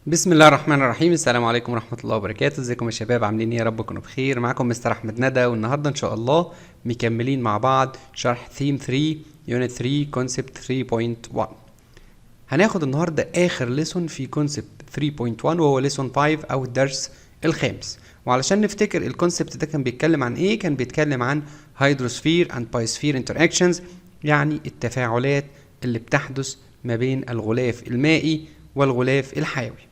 بسم الله الرحمن الرحيم. السلام عليكم ورحمة الله وبركاته. ازيكم يا شباب؟ عاملين ايه؟ يا رب تكونوا بخير. معاكم مستر احمد ندى، والنهارده ان شاء الله مكملين مع بعض شرح ثيم 3 يونت 3 كونسبت 3.1. هناخد النهارده اخر ليسون في كونسبت 3.1 وهو ليسون 5 او الدرس الخامس. وعلشان نفتكر الكونسبت ده كان بيتكلم عن ايه، كان بيتكلم عن هيدروسفير اند بايوسفير انتراكشنز، يعني التفاعلات اللي بتحدث ما بين الغلاف المائي والغلاف الحيوي.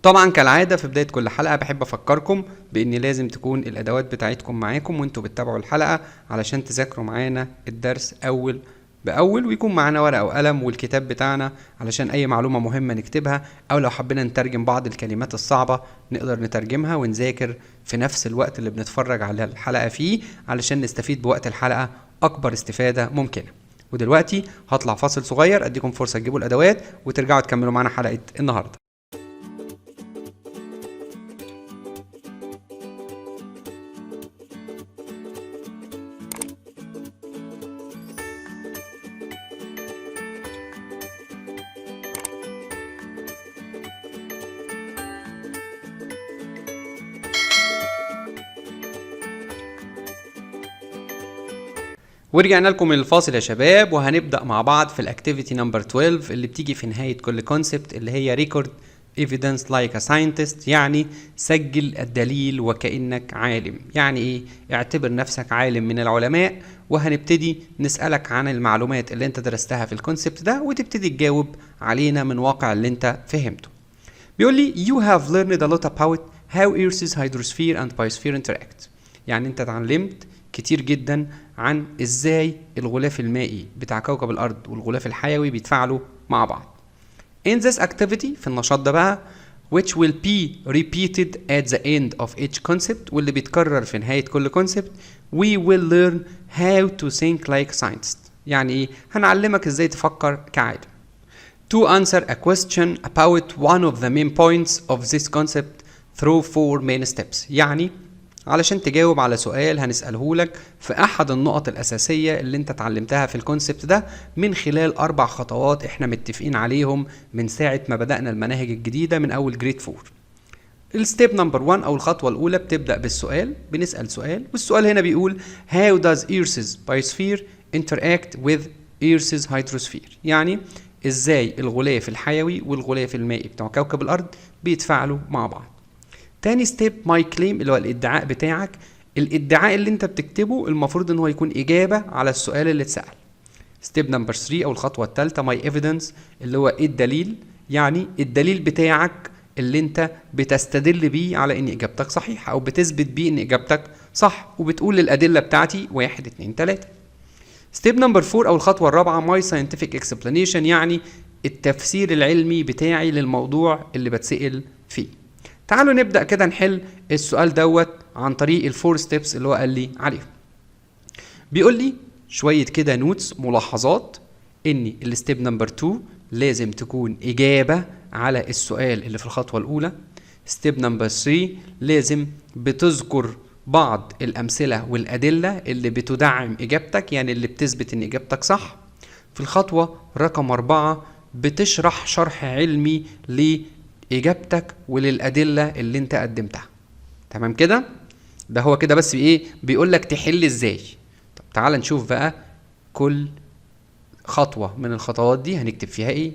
طبعا كالعادة في بداية كل حلقة بحب أفكركم بإن لازم تكون الأدوات بتاعتكم معاكم وانتوا بتتابعوا الحلقة علشان تذاكروا معانا الدرس أول بأول، ويكون معانا ورقة وقلم والكتاب بتاعنا علشان أي معلومة مهمة نكتبها، أو لو حبينا نترجم بعض الكلمات الصعبة نقدر نترجمها ونذاكر في نفس الوقت اللي بنتفرج على الحلقة فيه علشان نستفيد بوقت الحلقة أكبر استفادة ممكنة. ودلوقتي هطلع فاصل صغير أديكم فرصة تجيبوا الأدوات وترجعوا تكملوا معانا حلقة النهاردة. ورجعنا لكم من الفاصل يا شباب، وهنبدأ مع بعض في الاكتيفيتي نمبر 12 اللي بتيجي في نهاية كل كونسبت، اللي هي ريكورد evidence like a scientist، يعني سجل الدليل وكأنك عالم. يعني ايه؟ اعتبر نفسك عالم من العلماء، وهنبتدي نسألك عن المعلومات اللي انت درستها في الكونسبت ده وتبتدي تجاوب علينا من واقع اللي انت فهمته. بيقول لي you have learned a lot about how Earth's hydrosphere and biosphere interact، يعني انت اتعلمت كتير جدا عن ازاي الغلاف المائي بتاع كوكب الارض والغلاف الحيوي بيتفاعلوا مع بعض. In this activity، في النشاط ده بقى، which will be repeated at the end of each concept، واللي بيتكرر في نهاية كل concept، we will learn how to think like scientists. يعني ايه؟ هنعلمك ازاي تفكر كعالم. To answer a question about one of the main points of this concept through 4 main steps، يعني علشان تجاوب على سؤال هنسأله لك في أحد النقط الأساسية اللي انت اتعلمتها في الكونسبت ده من خلال 4 خطوات احنا متفقين عليهم من ساعة ما بدأنا المناهج الجديدة من أول جريد 4. الستيب نمبر 1 أو الخطوة الأولى بتبدأ بالسؤال، بنسأل سؤال، والسؤال هنا بيقول How does Earth's biosphere interact with Earth's hydrosphere؟ يعني ازاي الغلاف الحيوي والغلاف المائي بتاع كوكب الأرض بيتفاعلوا مع بعض. تاني ستيب ماي كليم، اللي هو الادعاء بتاعك. الادعاء اللي انت بتكتبه المفروض ان هو يكون اجابه على السؤال اللي اتسال. ستيب نمبر 3 او الخطوه الثالثه ماي ايفيدنس، اللي هو الدليل، يعني الدليل بتاعك اللي انت بتستدل بيه على ان اجابتك صحيحه او بتثبت بيه ان اجابتك صح، وبتقول الادله بتاعتي 1 2 3. ستيب نمبر 4 او الخطوه الرابعه ماي ساينتفك اكسبلانيشن، يعني التفسير العلمي بتاعي للموضوع اللي بتسال فيه. تعالوا نبدأ كده نحل السؤال دوت عن طريق الفور ستيبس اللي هو قال لي عليهم. بيقول لي شوية كده نوتس، ملاحظات، ان الستيب نمبر 2 لازم تكون إجابة على السؤال اللي في الخطوة الأولى. ستيب نمبر 3 لازم بتذكر بعض الأمثلة والأدلة اللي بتدعم إجابتك، يعني اللي بتثبت ان إجابتك صح. في الخطوة رقم 4 بتشرح شرح علمي إجابتك وللأدلة اللي انت قدمتها. تمام كده؟ ده هو كده بس ايه؟ بيقول لك تحل ازاي. طب تعال نشوف بقى كل خطوة من الخطوات دي هنكتب فيها ايه.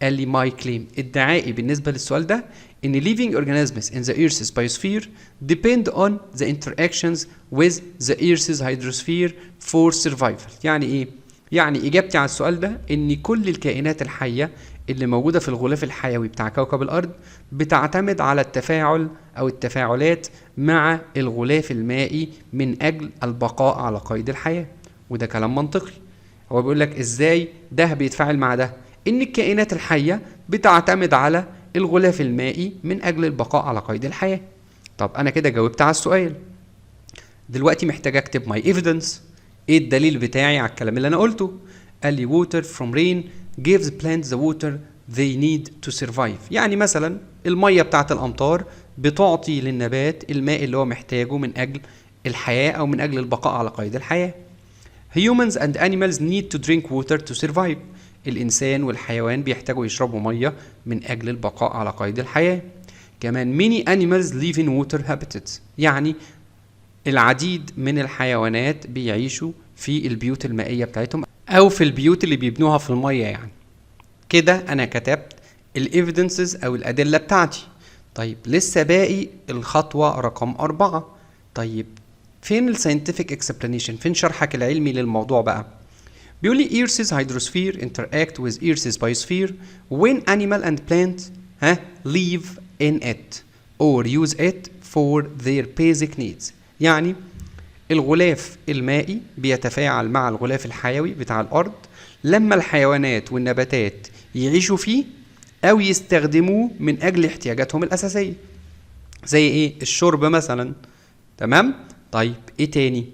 قال لي ماي كليم، ادعائي بالنسبة للسؤال ده ان living organisms in the Earth's biosphere depend on the interactions with the Earth's hydrosphere for survival. يعني ايه؟ يعني اجابتي على السؤال ده ان كل الكائنات الحية اللي موجودة في الغلاف الحيوي بتاع كوكب الأرض بتعتمد على التفاعل أو التفاعلات مع الغلاف المائي من أجل البقاء على قيد الحياة. وده كلام منطقي. هو بيقول لك إزاي ده بيتفاعل مع ده؟ إن الكائنات الحية بتعتمد على الغلاف المائي من أجل البقاء على قيد الحياة. طب أنا كده جاوبت على السؤال. دلوقتي محتاج أكتب my evidence. إيه الدليل بتاعي على الكلام اللي أنا قلته؟ قال لي water from rain gives plants the water they need to survive. يعني مثلا المية بتاعت الأمطار بتعطي للنبات الماء اللي هو محتاجه من أجل الحياة أو من أجل البقاء على قيد الحياة. Humans and animals need to drink water to survive. الإنسان والحيوان بيحتاجوا يشربوا مية من أجل البقاء على قيد الحياة. كمان many animals live in water habitats، يعني العديد من الحيوانات بيعيشوا في البيوت المائية بتاعتهم أو في البيوت اللي بيبنوها في المية. يعني كده أنا كتبت الإيفيدنسز أو الأدلة بتاعتي. طيب لسه باقي الخطوة رقم 4. طيب فين الساينتفك اكسبلانيشن؟ فين شرحك العلمي للموضوع بقى؟ بيقول لي Earth's hydrosphere interact with Earth's biosphere when animal and plant live in it or use it for their basic needs. يعني الغلاف المائي بيتفاعل مع الغلاف الحيوي بتاع الأرض لما الحيوانات والنباتات يعيشوا فيه أو يستخدموه من أجل احتياجاتهم الأساسية، زي إيه؟ الشرب مثلا. تمام؟ طيب إيه تاني؟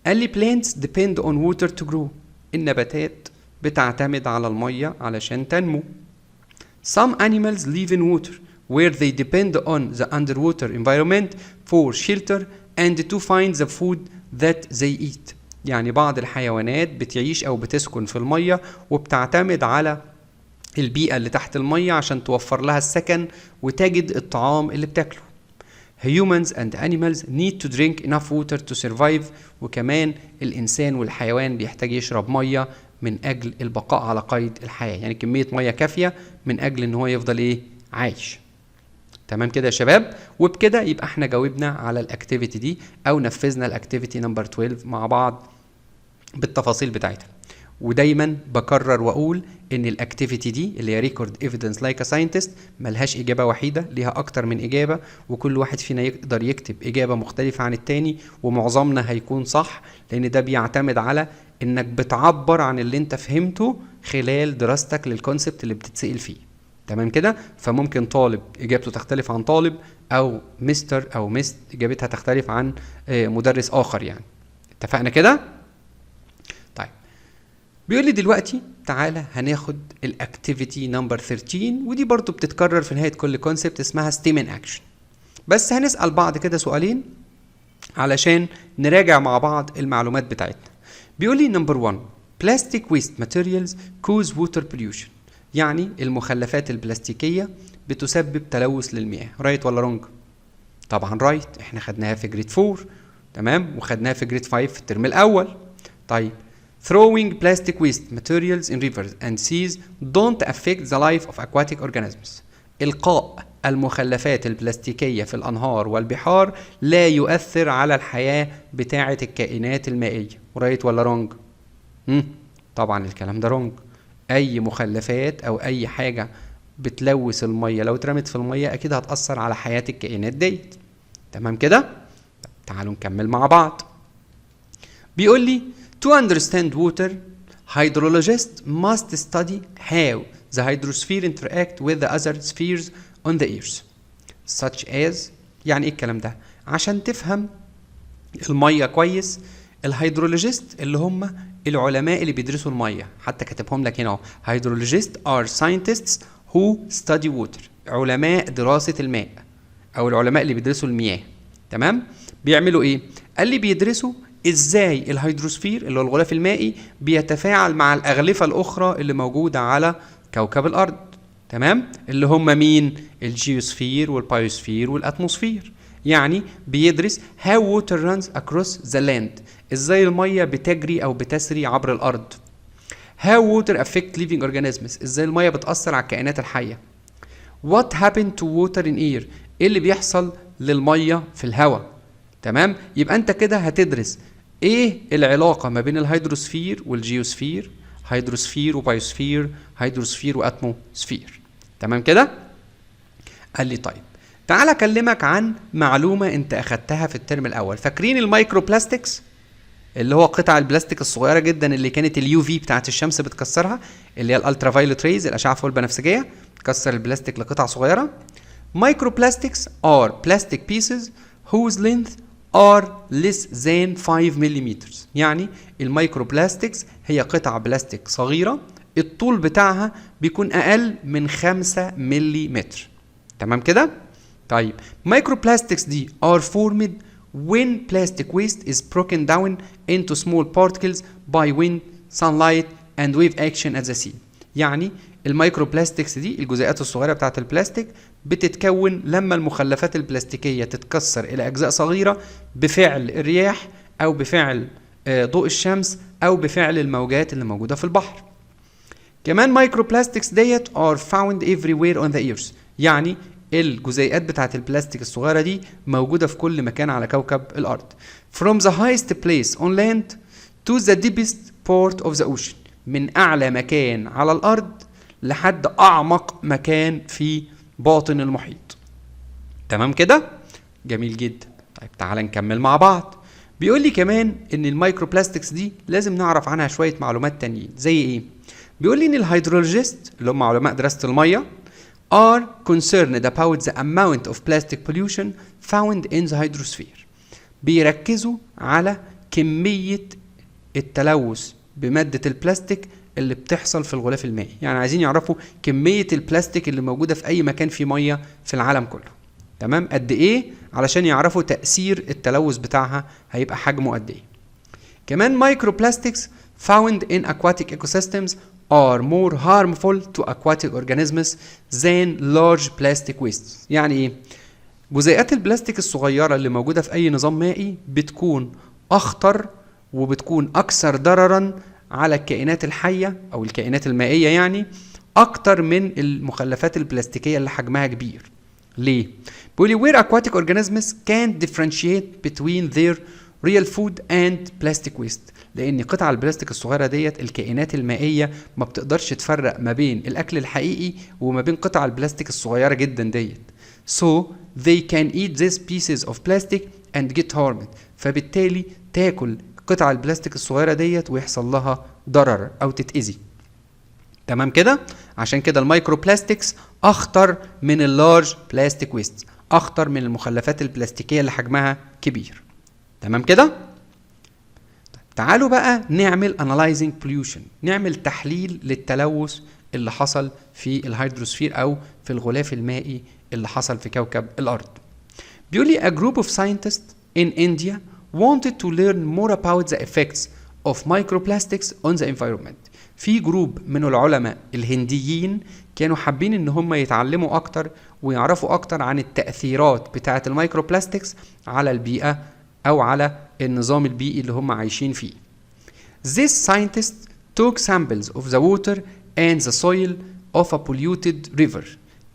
قال لي plants depend on water to grow. النباتات بتعتمد على المية علشان تنمو. Some animals live in water where they depend on the underwater environment for shelter and to find the food that they eat. يعني بعض الحيوانات بتعيش أو بتسكن في المية وبتعتمد على البيئة اللي تحت المية عشان توفر لها السكن وتجد الطعام اللي بتاكله. Humans and animals need to drink enough water to survive. وكمان الإنسان والحيوان بيحتاج يشرب مية من أجل البقاء على قيد الحياة، يعني كمية مية كافية من أجل إن هو يفضل إيه؟ عايش. تمام كده يا شباب؟ وبكده يبقى احنا جاوبنا على الاكتيفيتي دي أو نفذنا الاكتيفيتي نمبر 12 مع بعض بالتفاصيل بتاعتها. ودايما بكرر واقول ان الاكتيفيتي دي اللي هي ريكورد ايفيدنس لايك ا ساينتست ملهاش اجابه وحيده، ليها اكتر من اجابه، وكل واحد فينا يقدر يكتب اجابه مختلفه عن التاني، ومعظمنا هيكون صح، لان ده بيعتمد على انك بتعبر عن اللي انت فهمته خلال دراستك للكونسبت اللي بتتسأل فيه. تمام كده؟ فممكن طالب اجابته تختلف عن طالب، او مستر او مست اجابتها تختلف عن مدرس اخر. يعني اتفقنا كده؟ بيقول لي دلوقتي تعالى هناخد الاكتيفيتي نمبر 13، ودي برضو بتتكرر في نهاية كل كونسبت، اسمها ستيم ان اكشن. بس هنسأل بعض كده سؤالين علشان نراجع مع بعض المعلومات بتاعتنا. بيقول لي نمبر 1 plastic waste materials cause water pollution، يعني المخلفات البلاستيكية بتسبب تلوث للمياه. رايت ولا رونج؟ طبعا رايت، احنا خدناها في جريد 4 تمام، وخدناها في جريد 5 في الترم الاول. طيب throwing plastic waste materials in rivers and seas don't affect the life of aquatic organisms. إلقاء المخلفات البلاستيكية في الأنهار والبحار لا يؤثر على الحياة بتاعة الكائنات المائية. رايت ولا رونج؟ طبعا الكلام ده رونج. أي مخلفات أو أي حاجة بتلوث المية لو اترمت في المية أكيد هتأثر على حياة الكائنات ديت. تمام كده؟ تعالوا نكمل مع بعض. بيقول لي to understand water, hydrologists must study how the hydrosphere interact with the other spheres on the earth, such as. يعني ايه الكلام ده؟ عشان تفهم المية كويس، الهيدرولوجيست اللي هم العلماء اللي بيدرسوا المية، حتى كاتبهم لك هنا اهو. hydrologists are scientists who study water، علماء دراسة الماء او العلماء اللي بيدرسوا المياه. تمام؟ بيعملوا ايه؟ قال لي بيدرسوا ازاي الهيدروسفير اللي هو الغلاف المائي بيتفاعل مع الاغلفه الاخرى اللي موجوده على كوكب الارض. تمام؟ اللي هم مين؟ الجيوسفير والبايوسفير والاتموسفير. يعني بيدرس how water runs across the land، ازاي الميه بتجري او بتسري عبر الارض. how water affect living organisms، ازاي الميه بتاثر على الكائنات الحيه. what happened to water in air، ايه اللي بيحصل للميه في الهواء. تمام؟ يبقى انت كده هتدرس ايه العلاقة ما بين الهيدروسفير والجيوسفير، هيدروسفير وبايوسفير، هيدروسفير واتموسفير. تمام كده؟ قال لي طيب تعال اكلمك عن معلومة انت اخدتها في الترم الاول. فاكرين المايكرو بلاستكس اللي هو قطع البلاستيك الصغيرة جدا اللي كانت اليو في بتاعت الشمس بتكسرها، اللي هي الالترا فايولت ريز، الاشعة فوق البنفسجية، تكسر البلاستيك لقطع صغيرة. مايكرو بلاستكس are plastic pieces whose length are less than 5 ملم. يعني المايكرو بلاستكس هي قطع بلاستيك صغيرة الطول بتاعها بيكون أقل من 5 ملم. تمام كده؟ طيب مايكرو بلاستكس دي are formed when plastic waste is broken down into small particles by wind, sunlight and wave action at the sea. يعني المايكرو بلاستكس دي الجزيئات الصغيرة بتاعة البلاستيك بتتكون لما المخلفات البلاستيكية تتكسر إلى أجزاء صغيرة بفعل الرياح أو بفعل ضوء الشمس أو بفعل الموجات اللي موجودة في البحر. كمان مايكرو بلاستكس ديت are found everywhere on the earth، يعني الجزيئات بتاعة البلاستيك الصغيرة دي موجودة في كل مكان على كوكب الأرض. From the highest place on land to the deepest port of the ocean، من أعلى مكان على الأرض لحد أعمق مكان في باطن المحيط. تمام كده؟ جميل جدا. طيب تعال نكمل مع بعض. بيقول لي كمان إن المايكرو بلاستكس دي لازم نعرف عنها شوية معلومات تانيين. زي إيه؟ بيقول لي إن الهيدرولوجيست اللي هم علماء دراسة المية are concerned about the amount of plastic pollution found in the hydrosphere. بيركزوا على كمية التلوث بمادة البلاستيك اللي بتحصل في الغلاف المائي، يعني عايزين يعرفوا كمية البلاستيك اللي موجودة في أي مكان فيه مية في العالم كله. تمام؟ قد إيه؟ علشان يعرفوا تأثير التلوث بتاعها هيبقى حجمه قد إيه. كمان microplastics found in aquatic ecosystems are more harmful to aquatic organisms than large plastic wastes. يعني إيه؟ جزيئات البلاستيك الصغيرة اللي موجودة في أي نظام مائي بتكون أخطر وبتكون أكثر ضرراً على الكائنات الحية أو الكائنات المائية، يعني أكتر من المخلفات البلاستيكية اللي حجمها كبير. ليه؟ بيقولي where aquatic organisms can't differentiate between their real food and plastic waste، لأن قطع البلاستيك الصغيرة ديت الكائنات المائية ما بتقدرش تفرق ما بين الأكل الحقيقي وما بين قطع البلاستيك الصغيرة جدا ديت. So they can eat these pieces of plastic and get harmed، فبالتالي تاكل قطع البلاستيك الصغيرة ديت ويحصل لها ضرر أو تتأذي. تمام كده؟ عشان كده المايكرو بلاستيكس أخطر من اللارج بلاستيك ويست، أخطر من المخلفات البلاستيكية اللي حجمها كبير. تمام كده؟ طيب تعالوا بقى نعمل analyzing pollution، نعمل تحليل للتلوث اللي حصل في الهيدروسفير أو في الغلاف المائي اللي حصل في كوكب الأرض. بيقول لي a group of scientists in India wanted to learn more about the effects of microplastics on the environment. في جروب من العلماء الهنديين كانوا حابين ان هم يتعلموا اكتر ويعرفوا اكتر عن التأثيرات بتاعة الميكروبلاستكس على البيئة او على النظام البيئي اللي هم عايشين فيه. These scientists took samples of the water and the soil of a polluted river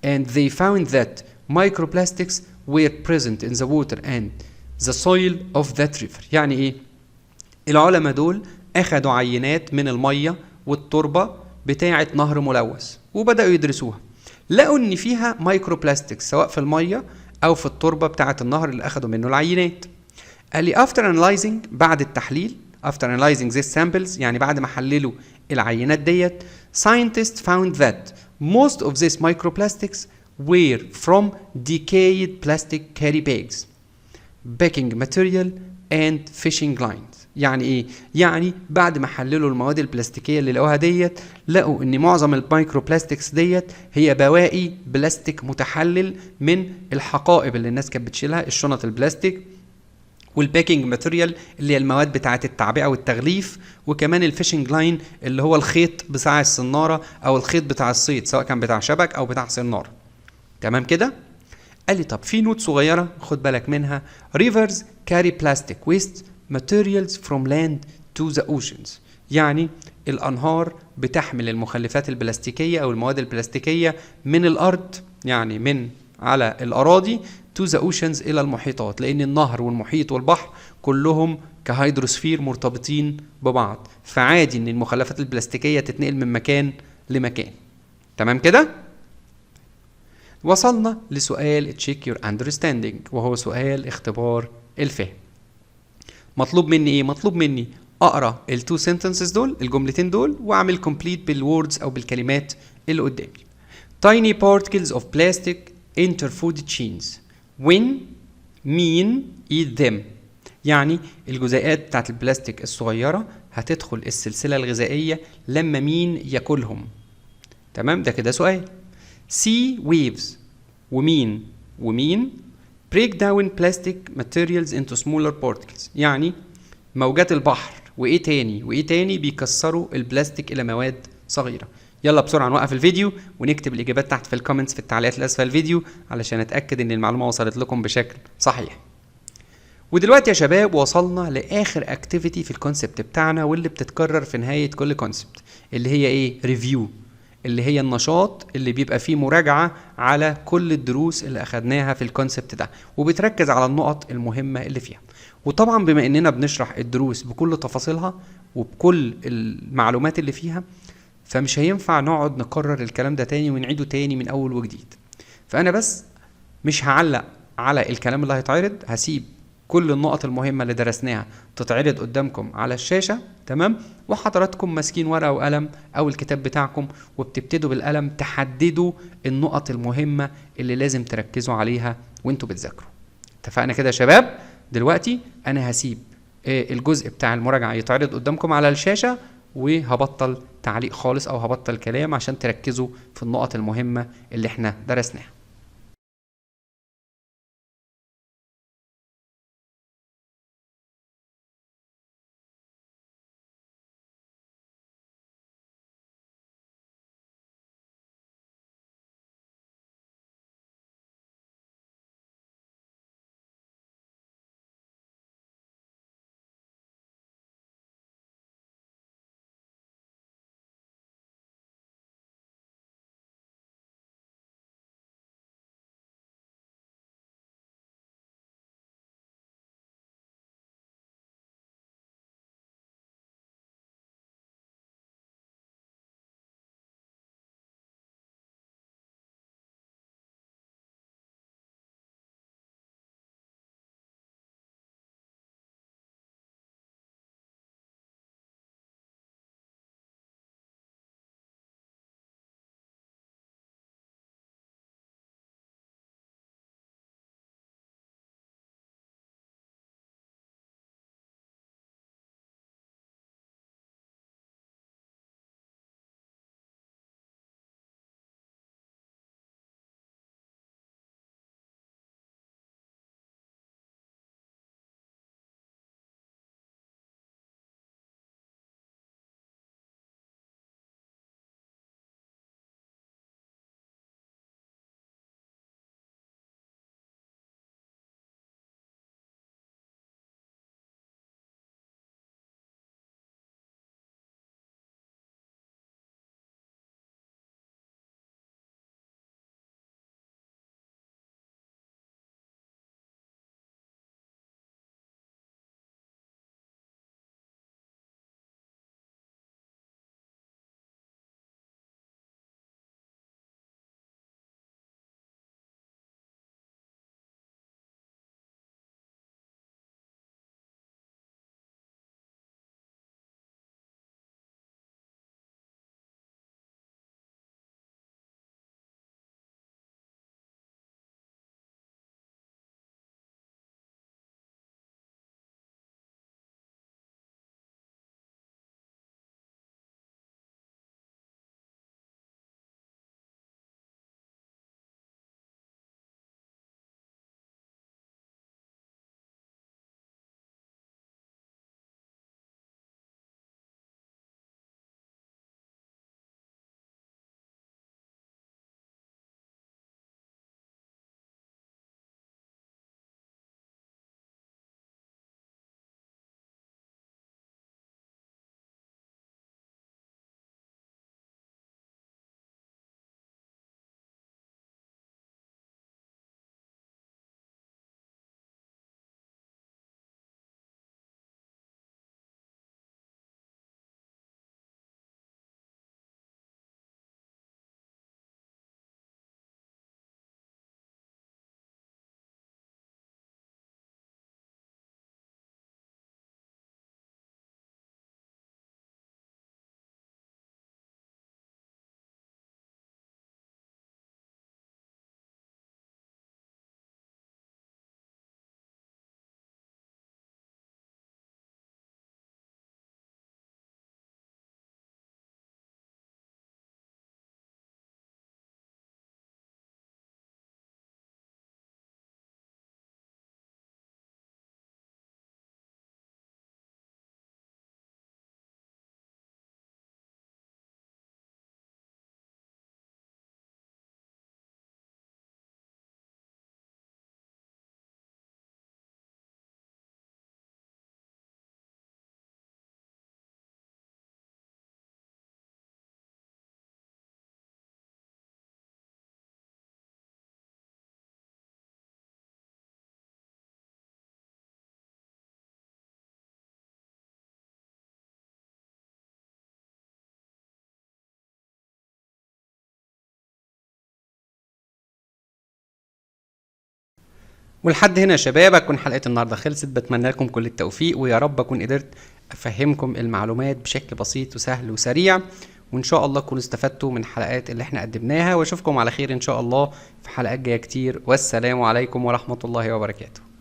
and they found that microplastics were present in the water and the soil of that river. يعني ايه؟ العلماء دول اخدوا عينات من المية والتربة بتاعة نهر ملوث وبدأوا يدرسوها، لقوا ان فيها مايكروبلاستكس سواء في المية او في التربة بتاعة النهر اللي اخدوا منه العينات. قال لي after analyzing، بعد التحليل، after analyzing these samples يعني بعد ما حللوا العينات ديت، scientists found that most of these microplastics were from decayed plastic carry bags, packing material and fishing lines. يعني ايه؟ يعني بعد ما حللوا المواد البلاستيكيه اللي لقوها ديت، لقوا ان معظم المايكروبلاستكس ديت هي بواقي بلاستيك متحلل من الحقائب اللي الناس كانت بتشيلها، الشنط البلاستيك، والباكينج ماتيريال اللي هي المواد بتاعه التعبئه والتغليف، وكمان الفيشنج لاين اللي هو الخيط بتاع الصناره او الخيط بتاع الصيد سواء كان بتاع شبك او بتاع صناره. تمام كده؟ قال لي طب في نوت صغيره خد بالك منها. rivers carry plastic waste materials from land to the oceans، يعني الأنهار بتحمل المخلفات البلاستيكية أو المواد البلاستيكية من الأرض، يعني من على الأراضي to the oceans إلى المحيطات، لأن النهر والمحيط والبحر كلهم كهيدروسفير مرتبطين ببعض، فعادي إن المخلفات البلاستيكية تتنقل من مكان لمكان. تمام كده؟ وصلنا لسؤال check your understanding، وهو سؤال اختبار الفهم. مطلوب مني ايه؟ مطلوب مني اقرا التو سنتنسز دول، الجملتين دول، واعمل كومبليت بالوردز او بالكلمات اللي قدامي. Tiny particles of plastic enter food chains when mean eat them، يعني الجزيئات بتاعت البلاستيك الصغيرة هتدخل السلسلة الغذائية لما مين ياكلهم. تمام؟ ده كده سؤال. Sea waves ومين break down plastic materials into smaller particles، يعني موجات البحر وايه تاني بيكسروا البلاستيك الى مواد صغيره. يلا بسرعة نوقف الفيديو ونكتب الإجابات تحت في الكومنتس في التعليقات اللي أسفل الفيديو علشان أتأكد إن المعلومة وصلت لكم بشكل صحيح. ودلوقتي يا شباب وصلنا لآخر اكتيفيتي في الكونسبت بتاعنا واللي بتتكرر في نهاية كل كونسبت، اللي هي إيه؟ ريفيو، اللي هي النشاط اللي بيبقى فيه مراجعة على كل الدروس اللي أخدناها في الكونسبت ده، وبتركز على النقط المهمة اللي فيها. وطبعا بما إننا بنشرح الدروس بكل تفاصيلها وبكل المعلومات اللي فيها، فمش هينفع نقعد نكرر الكلام ده تاني ونعيده تاني من أول وجديد. فأنا بس مش هعلق على الكلام اللي هيتعرض، هسيب كل النقط المهمة اللي درسناها تتعرض قدامكم على الشاشة، تمام؟ وحضراتكم ماسكين ورقة وقلم أو الكتاب بتاعكم وبتبتدوا بالقلم تحددوا النقط المهمة اللي لازم تركزوا عليها وانتوا بتذاكروا. اتفقنا كده يا شباب؟ دلوقتي أنا هسيب الجزء بتاع المراجعة يتعرض قدامكم على الشاشة، وهبطل تعليق خالص أو هبطل كلام عشان تركزوا في النقط المهمة اللي احنا درسناها. ولحد هنا يا شباب اكون حلقه النهارده خلصت. بتمنى لكم كل التوفيق، ويا رب اكون قدرت افهمكم المعلومات بشكل بسيط وسهل وسريع، وان شاء الله تكونوا استفدتوا من الحلقات اللي احنا قدمناها، واشوفكم على خير ان شاء الله في حلقات جايه كتير. والسلام عليكم ورحمه الله وبركاته.